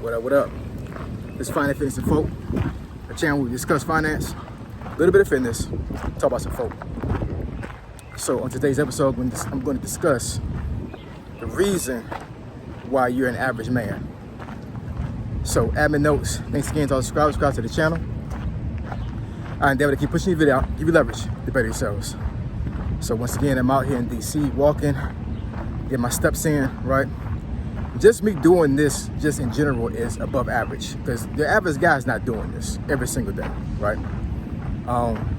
What up, what up? This is Finance, Fitness, and Folk, a channel where we discuss finance, a little bit of fitness, talk about some folk. So on today's episode, I'm going to discuss the reason why you're an average man. So admin notes, thanks again to all the subscribe to the channel. I endeavor to keep pushing the video out, give you leverage to better yourselves. So once again, I'm out here in DC walking, get my steps in, right? Just me doing this, just in general, is above average, because the average guy is not doing this every single day, right?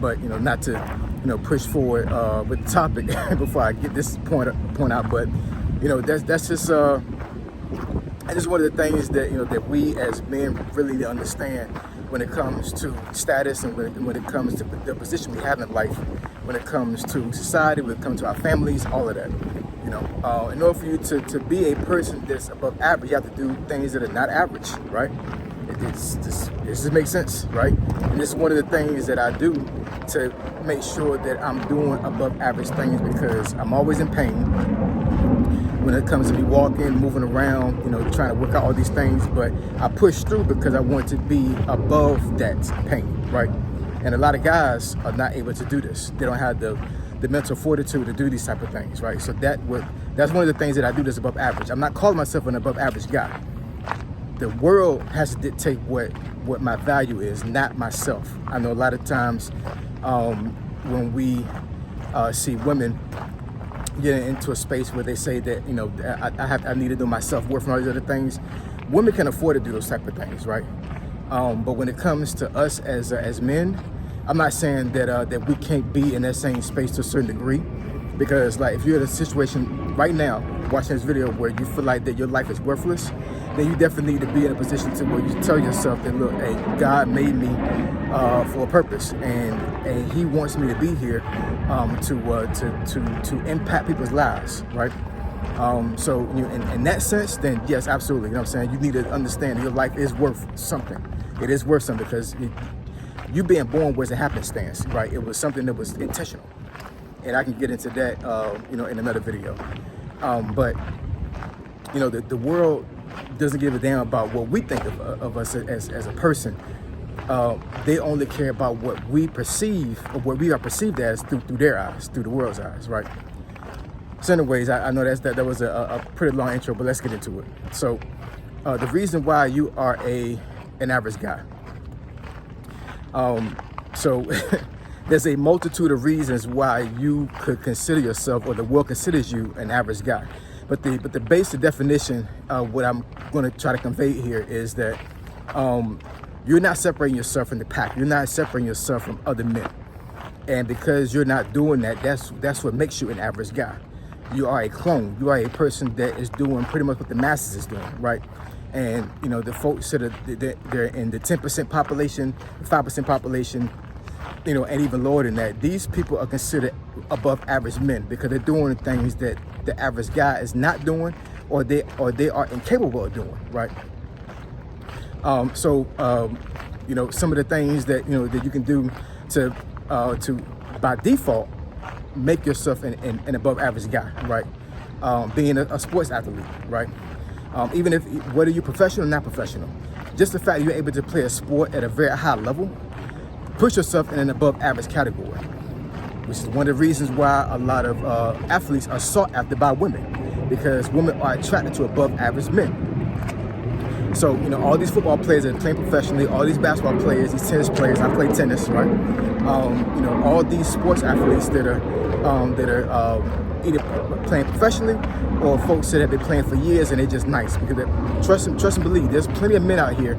But not to push forward with the topic before I get this point out. But that's just one of the things that that we as men really need to understand when it comes to status and when it comes to the position we have in life, when it comes to society, when it comes to our families, all of that. In order for you to be a person that's above average, you have to do things that are not average, right? It just makes sense, right? And this is one of the things that I do to make sure that I'm doing above average things, because I'm always in pain when it comes to me walking, moving around, trying to work out all these things. But I push through because I want to be above that pain, right? And a lot of guys are not able to do this. They don't have the mental fortitude to do these type of things, right? So that's one of the things that I do that's above average. I'm not calling myself an above average guy. The world has to dictate what my value is, not myself. I know a lot of times when we see women getting into a space where they say that I need to do my self-worth and all these other things, women can afford to do those type of things, right? But when it comes to us as men, I'm not saying that we can't be in that same space to a certain degree, because like if you're in a situation right now watching this video where you feel like that your life is worthless, then you definitely need to be in a position to where you tell yourself that, look, hey, God made me for a purpose, and He wants me to be here to impact people's lives, right? So in that sense, then yes, absolutely. You know what I'm saying? You need to understand that your life is worth something. It is worth something, because you being born was a happenstance, right? It was something that was intentional, and I can get into that, in another video. But the world doesn't give a damn about what we think of us as a person. They only care about what we perceive, or what we are perceived as through their eyes, through the world's eyes, right? So anyways, I know that was a pretty long intro, but let's get into it. So the reason why you are an average guy. So there's a multitude of reasons why you could consider yourself, or the world considers you, an average guy. But the basic definition of what I'm going to try to convey here is that you're not separating yourself from the pack. You're not separating yourself from other men. And because you're not doing that, that's what makes you an average guy. You are a clone. You are a person that is doing pretty much what the masses is doing, right? And the folks that they're in the 10% population, 5% population, and even lower than that, these people are considered above average men, because they're doing things that the average guy is not doing, or they are incapable of doing, right? So some of the things that that you can do to by default make yourself an above average guy, right? Being a sports athlete, right? Even if whether you're professional or not professional, just the fact that you're able to play a sport at a very high level, push yourself in an above average category, which is one of the reasons why a lot of athletes are sought after by women, because women are attracted to above average men. So all these football players that are playing professionally, all these basketball players, these tennis players, I play tennis, right? All these sports athletes that are either playing professionally, or folks that have been playing for years and they're just nice, because trust and believe, there's plenty of men out here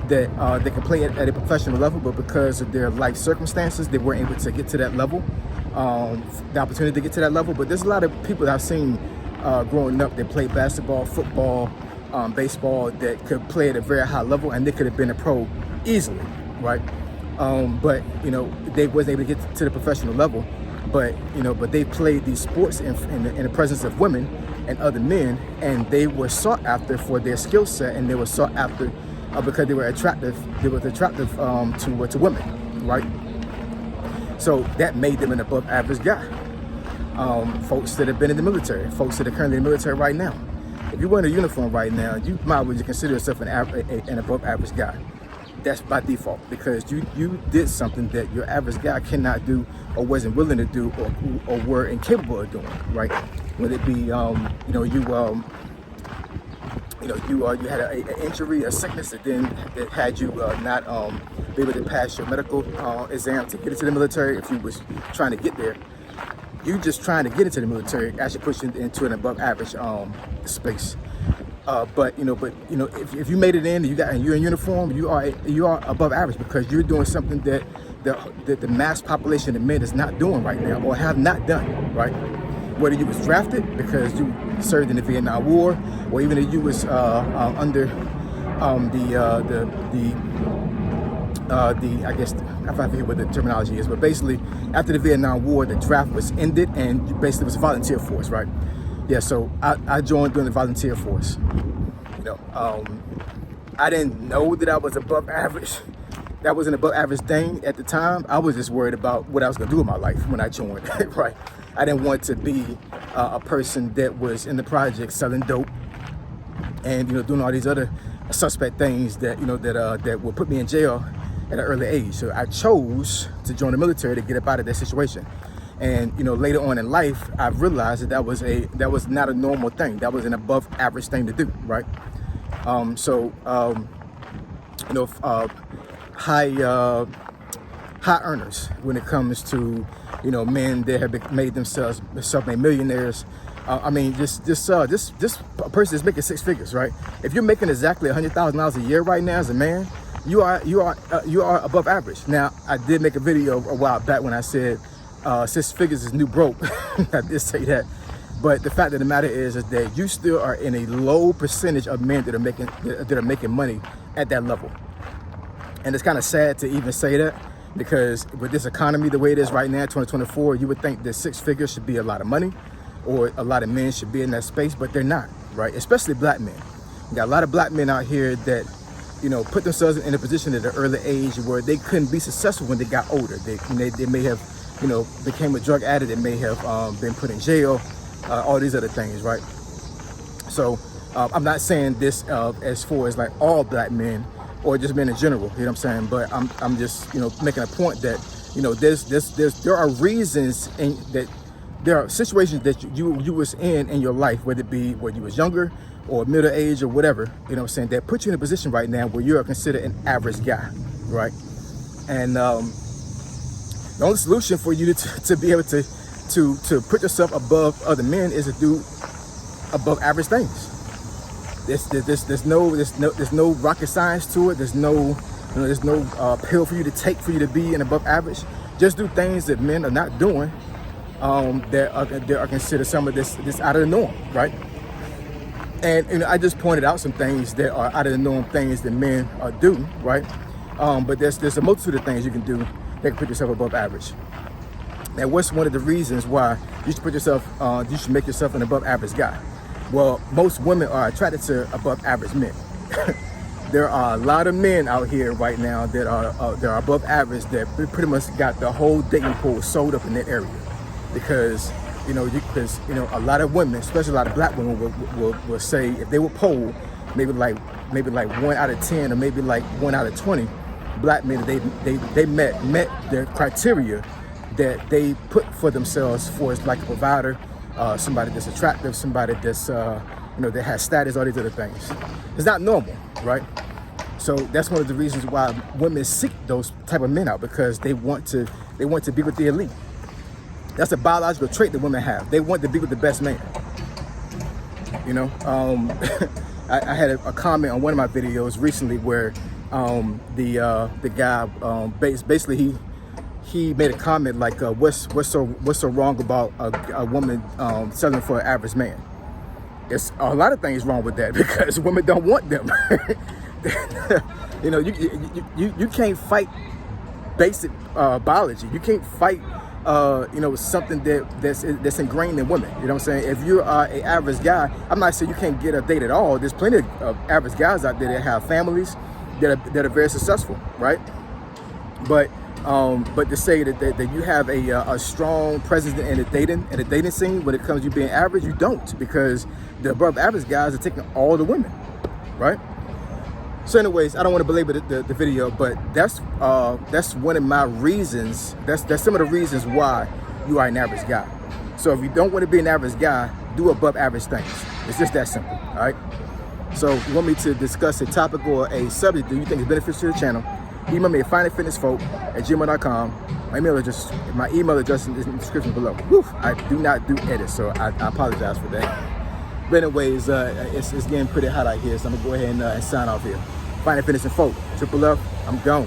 that they can play at a professional level, but because of their life circumstances, they weren't able to get to that level, the opportunity to get to that level. But there's a lot of people that I've seen growing up that played basketball, football, baseball, that could play at a very high level, and they could have been a pro easily, right? But they wasn't able to get to the professional level. But they played these sports in the presence of women and other men, and they were sought after for their skill set, and they were sought after because they were attractive. They were attractive to women, right? So that made them an above average guy. Folks that have been in the military, folks that are currently in the military right now, If you're wearing a uniform right now, you might as well consider yourself an above average guy. That's by default, because you did something that your average guy cannot do, or wasn't willing to do, or were incapable of doing, right? Whether it be you had an injury, a sickness that had you not be able to pass your medical exam to get into the military. If you was trying to get there, you just trying to get into the military actually puts you into an above average space. But if you made it in, and you're in uniform, you are above average, because you're doing something that the mass population of men is not doing right now, or have not done, right? Whether you was drafted because you served in the Vietnam War, or even if you was under I guess I forget what the terminology is, but basically after the Vietnam War, the draft was ended, and basically it was a volunteer force, right? Yeah, so I joined during the volunteer force. I didn't know that I was above average. That was an above average thing at the time. I was just worried about what I was gonna do with my life when I joined, right? I didn't want to be a person that was in the project selling dope and doing all these other suspect things that that would put me in jail at an early age. So I chose to join the military to get up out of that situation. And later on in life, I realized that that was not a normal thing. That was an above average thing to do, right? High earners when it comes to men that have made themselves self-made millionaires. This a person that's making six figures, right? If you're making exactly $100,000 a year right now as a man, you are above average. Now, I did make a video a while back when I said 6 figures is new broke. I did say that, but the fact of the matter is that you still are in a low percentage of men that are making money at that level. And it's kind of sad to even say that, because with this economy the way it is right now, 2024, you would think that 6 figures should be a lot of money, or a lot of men should be in that space, but they're not, right? Especially black men. You got a lot of black men out here that put themselves in a position at an early age where they couldn't be successful when they got older. They may have became a drug addict, they may have been put in jail, all these other things, right? So I'm not saying this as far as like all black men or just men in general, you know what I'm saying? But I'm just making a point that there are reasons that there are situations that you was in your life, whether it be when you was younger or middle age or whatever, you know what I'm saying, that put you in a position right now where you are considered an average guy, right? And the only solution for you to be able to put yourself above other men is to do above average things. There's no rocket science to it. There's no pill for you to take for you to be an above average. Just do things that men are not doing that are considered some of this out of the norm, right? And I just pointed out some things that are out of the norm, things that men do, right? But there's a multitude of things you can do that can put yourself above average. Now, what's one of the reasons why you should make yourself an above average guy? Well, most women are attracted to above average men. There are a lot of men out here right now that are above average, that pretty much got the whole dating pool sold up in that area, because a lot of women, especially a lot of black women, will say, if they were polled, maybe like 1 out of 10 or maybe like 1 out of 20 black men, they met the criteria that they put for themselves for as like a provider, somebody that's attractive, somebody that's that has status, all these other things. It's not normal, right? So that's one of the reasons why women seek those type of men out, because they want to be with the elite. That's a biological trait that women have. They want to be with the best man. I had a comment on one of my videos recently where the guy basically he made a comment like, what's so wrong about a woman selling for an average man? There's a lot of things wrong with that, because women don't want them. You can't fight basic biology. You can't fight something that's ingrained in women. You know what I'm saying? If you are an average guy, I'm not saying you can't get a date at all. There's plenty of average guys out there that have families that are very successful, right? But But to say that you have a strong presence in the dating scene when it comes to you being average, you don't, because the above average guys are taking all the women, right? So anyways, I don't want to belabor the video, but that's one of my reasons. That's some of the reasons why you are an average guy. So if you don't want to be an average guy, do above average things. It's just that simple, all right? So if you want me to discuss a topic or a subject that you think is beneficial to the channel, email me at findingfitnessfolk@gmail.com. My email address is in the description below. Whew, I do not do edits, so I apologize for that. But anyways, it's getting pretty hot out here, so I'm gonna go ahead and sign off here. Finding Fitness and Folk, Triple F, I'm gone.